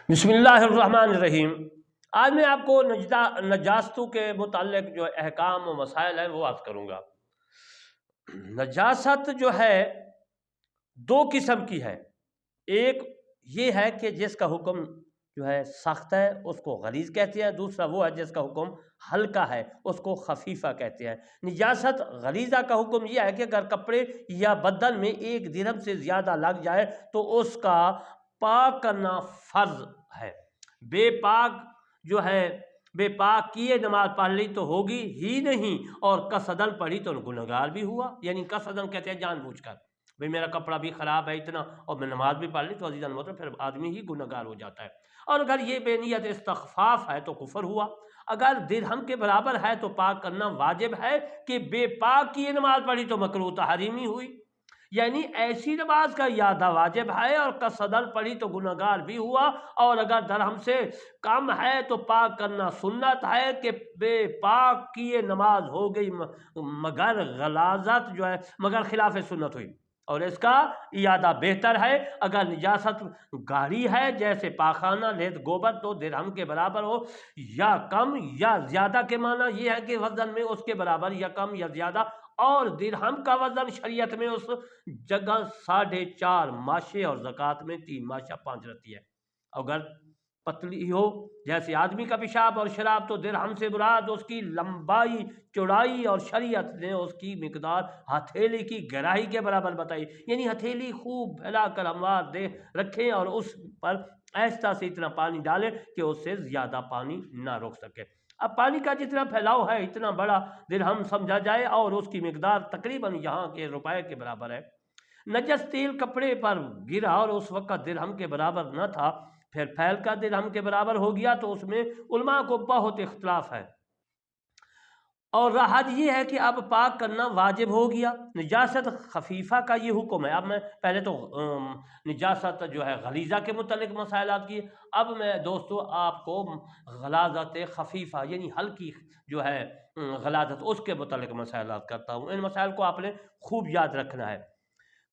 بسم اللہ الرحمن الرحیم۔ آج میں آپ کو نجاستوں کے متعلق جو احکام و مسائل ہیں وہ عرض کروں گا۔ نجاست جو ہے دو قسم کی ہے۔ ایک یہ ہے کہ جس کا حکم جو ہے سخت ہے اس کو غلیظ کہتے ہیں، دوسرا وہ ہے جس کا حکم ہلکا ہے اس کو خفیفہ کہتے ہیں۔ نجاست غلیظہ کا حکم یہ ہے کہ اگر کپڑے یا بدن میں 1 درہم سے زیادہ لگ جائے تو اس کا پاک کرنا فرض ہے۔ بے پاک کیے نماز پڑھ لی تو ہوگی ہی نہیں، اور قصدن پڑھی تو گنہگار بھی ہوا۔ یعنی قصدن کہتے ہیں جان بوجھ کر، بھئی میرا کپڑا بھی خراب ہے اتنا اور میں نماز بھی پڑھ لی تو عزیزان محترم پھر آدمی ہی گنہگار ہو جاتا ہے۔ اور اگر یہ بے نیت استخفاف ہے تو کفر ہوا۔ اگر درہم کے برابر ہے تو پاک کرنا واجب ہے، کہ بے پاک کیے نماز پڑھی تو مکروہ تحریمی ہوئی۔ یعنی ایسی نماز کا اعادہ واجب ہے اور قصدن پڑھی تو گنہگار بھی ہوا، اور اگر درہم سے کم ہے تو پاک کرنا سنت ہے، کہ بے پاک کیے نماز ہو گئی مگر غلاظت جو ہے مگر خلاف سنت ہوئی، اور اس کا اعادہ بہتر ہے۔ اگر نجاست گاڑی ہے جیسے پاخانہ لیت گوبر تو درہم کے برابر ہو یا کم یا زیادہ کے معنی یہ ہے کہ وزن میں اس کے برابر یا کم یا زیادہ، اور درہم کا وزن شریعت میں اس جگہ 4.5 ماشے اور زکوٰۃ میں 3 ماشا 5 رتی ہے۔ اگر پتلی ہو جیسے آدمی کا پیشاب اور شراب تو درہم سے مراد اس کی لمبائی چوڑائی، اور شریعت نے اس کی مقدار ہتھیلی کی گہرائی کے برابر بتائی۔ یعنی ہتھیلی خوب پھیلا کر ہموار دے رکھیں اور اس پر آہستہ سے اتنا پانی ڈالیں کہ اس سے زیادہ پانی نہ روک سکے۔ اب پانی کا جتنا پھیلاؤ ہے اتنا بڑا درہم سمجھا جائے، اور اس کی مقدار تقریباً یہاں کے روپے کے برابر ہے۔ نجس تیل کپڑے پر گرا اور اس وقت درہم کے برابر نہ تھا، پھر پھیل کر درہم کے برابر ہو گیا تو اس میں علماء کو بہت اختلاف ہے، اور راحت یہ ہے کہ اب پاک کرنا واجب ہو گیا۔ نجاست خفیفہ کا یہ حکم ہے۔ اب میں پہلے تو نجاست جو ہے غلیظہ کے متعلق مسائلات کی، اب میں دوستو آپ کو غلاظت خفیفہ یعنی ہلکی جو ہے غلاظت اس کے متعلق مسائلات کرتا ہوں۔ ان مسائل کو آپ نے خوب یاد رکھنا ہے۔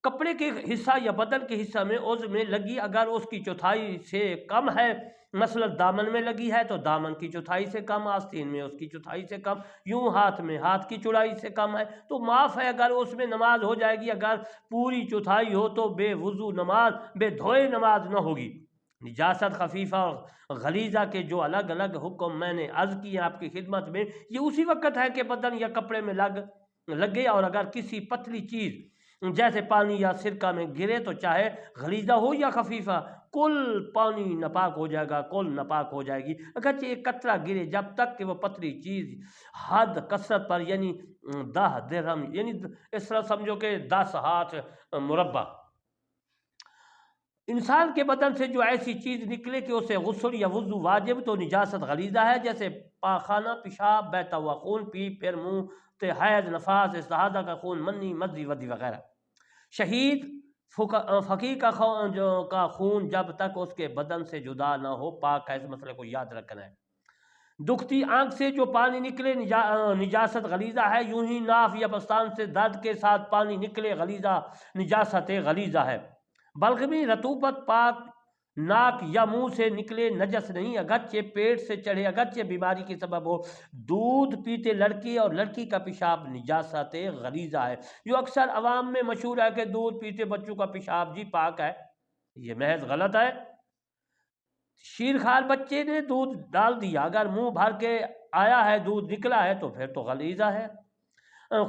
کپڑے کے حصہ یا بدن کے حصہ میں عضو میں لگی اگر اس کی چوتھائی سے کم ہے، مثلا دامن میں لگی ہے تو دامن کی چوتھائی سے کم، آستین میں اس کی چوتھائی سے کم، یوں ہاتھ میں ہاتھ کی چوڑائی سے کم ہے تو معاف ہے، اگر اس میں نماز ہو جائے گی۔ اگر پوری چوتھائی ہو تو بے وضو نماز، بے دھوئے نماز نہ ہوگی۔ نجاست خفیفہ اور غلیظہ کے جو الگ الگ حکم میں نے عرض کیے آپ کی خدمت میں، یہ اسی وقت ہے کہ بدن یا کپڑے میں لگے، اور اگر کسی پتلی چیز جیسے پانی یا سرکہ میں گرے تو چاہے غلیظہ ہو یا خفیفہ، کل پانی ناپاک ہو جائے گا، کل ناپاک ہو جائے گی، اگرچہ ایک قطرہ گرے، جب تک کہ وہ پتلی چیز حد کثرت پر یعنی 10 درہم، یعنی اس طرح سمجھو کہ 10 ہاتھ مربع انسان کے بدن سے جو ایسی چیز نکلے کہ اسے غسل یا وضو واجب تو نجاست غلیظہ ہے، جیسے پاخانہ، پیشاب، بہتا ہوا خون، پیپ، پھر منہ تے حیض، نفاس، استحاضہ کا خون، منی، مزی ودی وغیرہ۔ شہید فقیر کا خون جب تک اس کے بدن سے جدا نہ ہو پاک ہے، اس مسئلے کو یاد رکھنا ہے۔ دکھتی آنکھ سے جو پانی نکلے نجاست غلیظہ ہے، یوں ہی ناف یا پستان سے درد کے ساتھ پانی نکلے نجاست غلیظہ ہے۔ بلغمی رطوبت پاک ناک یا منہ سے نکلے نجس نہیں، اگرچہ پیٹ سے چڑھے، اگرچہ بیماری کے سبب ہو۔ دودھ پیتے لڑکی اور لڑکی کا پیشاب نجاست غلیظہ ہے۔ جو اکثر عوام میں مشہور ہے کہ دودھ پیتے بچوں کا پیشاب جی پاک ہے، یہ محض غلط ہے۔ شیرخوار بچے نے دودھ ڈال دیا، اگر منہ بھر کے آیا ہے دودھ نکلا ہے تو پھر تو غلیظہ ہے۔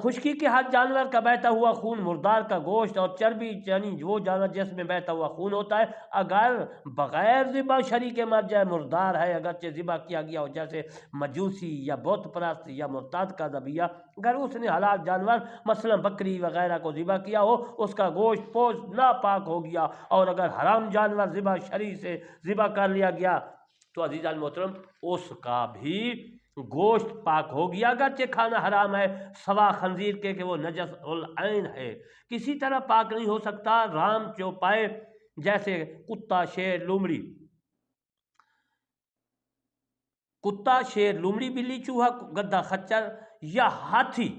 خشکی کے ہر جانور کا بہتا ہوا خون، مردار کا گوشت اور چربی، یعنی وہ جانور جس میں بہتا ہوا خون ہوتا ہے، اگر بغیر ذبح شرع کے مر جائے مردار ہے، اگرچہ ذبح کیا گیا ہو، جیسے مجوسی یا بت پرست یا مرتاد کا ذبیحہ، اگر اس نے حلال جانور مثلا بکری وغیرہ کو ذبح کیا ہو، اس کا گوشت پوش ناپاک ہو گیا، اور اگر حرام جانور ذبح شرع سے ذبح کر لیا گیا تو عزیزان محترم اس کا بھی گوشت پاک ہو گیا، اگرچہ کھانا حرام ہے، سوا خنزیر کے کہ وہ نجس العین ہے، کسی طرح پاک نہیں ہو سکتا۔ رام چوپائے جیسے کتا، شیر، لومڑی، بلی، چوہا، گدھا، خچر یا ہاتھی،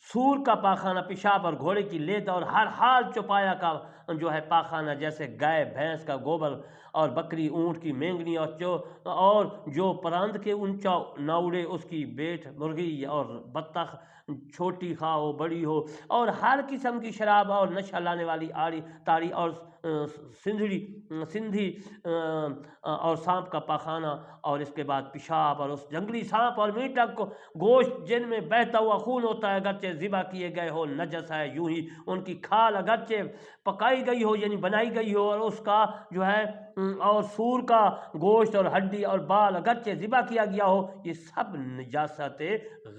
سور کا پاخانہ، پیشاب اور گھوڑے کی لیت اور ہر حال چوپایا کا جو ہے پاخانہ جیسے گائے بھینس کا گوبر اور بکری اونٹ کی مینگنی اور جو پرند کے اونچا نہ اڑے اس کی بیٹ مرغی اور بطخ چھوٹی خواہ ہو بڑی ہو، اور ہر قسم کی شراب اور نشہ لانے والی آڑی تاڑی اور سندھی اور سانپ کا پاخانہ، اور اس کے بعد پیشاب اور اس جنگلی سانپ اور میٹھا گوشت جن میں بہتا ہوا خون ہوتا ہے اگرچہ ذبح کیے گئے ہو نجس ہے، یوں ہی ان کی کھال اگرچہ پکائی گئی ہو یعنی بنائی گئی ہو، اور اس کا جو ہے اور سور کا گوشت اور ہڈی اور بال اگرچہ ذبح کیا گیا ہو، یہ سب نجاست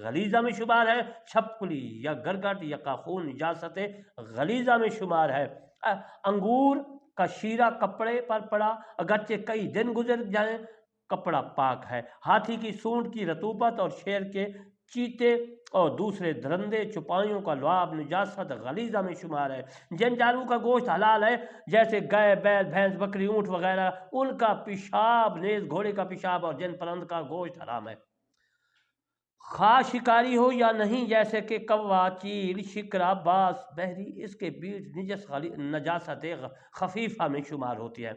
غلیظہ میں شمار ہے۔ چھپکلی یا گرگٹ یا کا خون نجاست غلیظہ میں شمار ہے۔ انگور کا شیرہ کپڑے پر پڑا اگرچہ کئی دن گزر جائیں کپڑا پاک ہے۔ ہاتھی کی سونڈ کی رطوبت اور شیر کے چیتے اور دوسرے درندے چپائیوں کا لعاب نجاست غلیظہ میں شمار ہے۔ جن جانوروں کا گوشت حلال ہے جیسے گائے بیل بھینس بکری اونٹ وغیرہ، ان کا پیشاب نیز گھوڑے کا پیشاب، اور جن پرند کا گوشت حرام ہے خواہ شکاری ہو یا نہیں جیسے کہ کوا چیل شکرا باز بحری، اس کے بیٹ نجاست خفیفہ میں شمار ہوتی ہے۔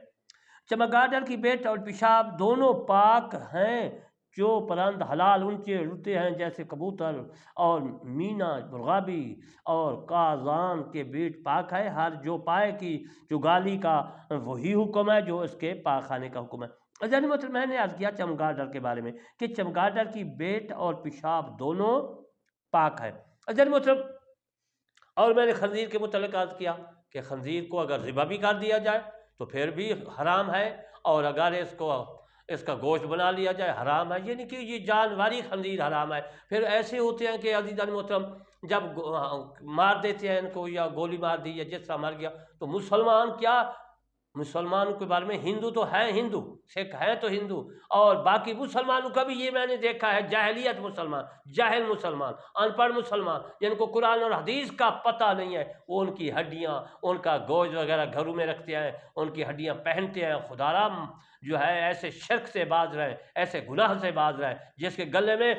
چمگادڑ کی بیٹ اور پیشاب دونوں پاک ہیں۔ جو پرند حلال اونچے اڑتے ہیں جیسے کبوتر اور مینا مرغابی اور کازان کے بیٹ پاک ہے۔ ہر جو پائے کی چگالی کا وہی حکم ہے جو اس کے پاخانے کا حکم ہے۔ یعنی مطلب میں نے عرض کیا چمگادڑ کے بارے میں کہ چمگادڑ کی بیٹ اور پیشاب دونوں پاک ہے۔ یعنی مطلب اور میں نے خنزیر کے متعلق عرض کیا کہ خنزیر کو اگر ذبح بھی کر دیا جائے تو پھر بھی حرام ہے، اور اگر اس کا گوشت بنا لیا جائے حرام ہے، یعنی کہ یہ جانوری خنزیر حرام ہے۔ پھر ایسے ہوتے ہیں کہ عزیزان محترم جب مار دیتے ہیں ان کو یا گولی مار دی یا جس طرح مر گیا تو مسلمان کیا، مسلمانوں کے بارے میں ہندو تو ہیں، ہندو سکھ ہیں تو ہندو، اور باقی مسلمانوں کا بھی یہ میں نے دیکھا ہے جاہلیت مسلمان، جاہل مسلمان، ان پڑھ مسلمان جن کو قرآن اور حدیث کا پتہ نہیں ہے، وہ ان کی ہڈیاں ان کا گوشت وغیرہ گھروں میں رکھتے ہیں، ان کی ہڈیاں پہنتے ہیں۔ خدا را جو ہے ایسے شرک سے باز رہیں، ایسے گناہ سے باز رہیں۔ جس کے گلے میں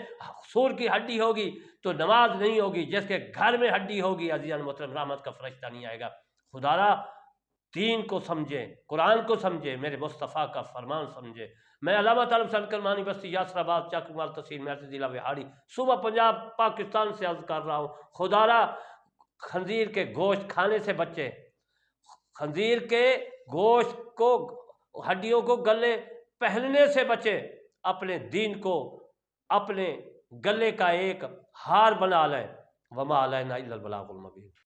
سور کی ہڈی ہوگی تو نماز نہیں ہوگی، جس کے گھر میں ہڈی ہوگی عزیزان محترم رحمت کا فرشتہ نہیں آئے گا۔ خدا را دین کو سمجھے، قرآن کو سمجھے، میرے مصطفیٰ کا فرمان سمجھے۔ میں علامہ طالب سعد کرمانی بستی یاسر آباد چاکمال تحصیل مرکز ضلع وہاڑی صوبہ پنجاب پاکستان سے عرض کر رہا ہوں، خدا را خنزیر کے گوشت کھانے سے بچے، خنزیر کے گوشت کو ہڈیوں کو گلے پہننے سے بچے، اپنے دین کو اپنے گلے کا ایک ہار بنا لیں۔ وما علینا الا البلاغ المبین۔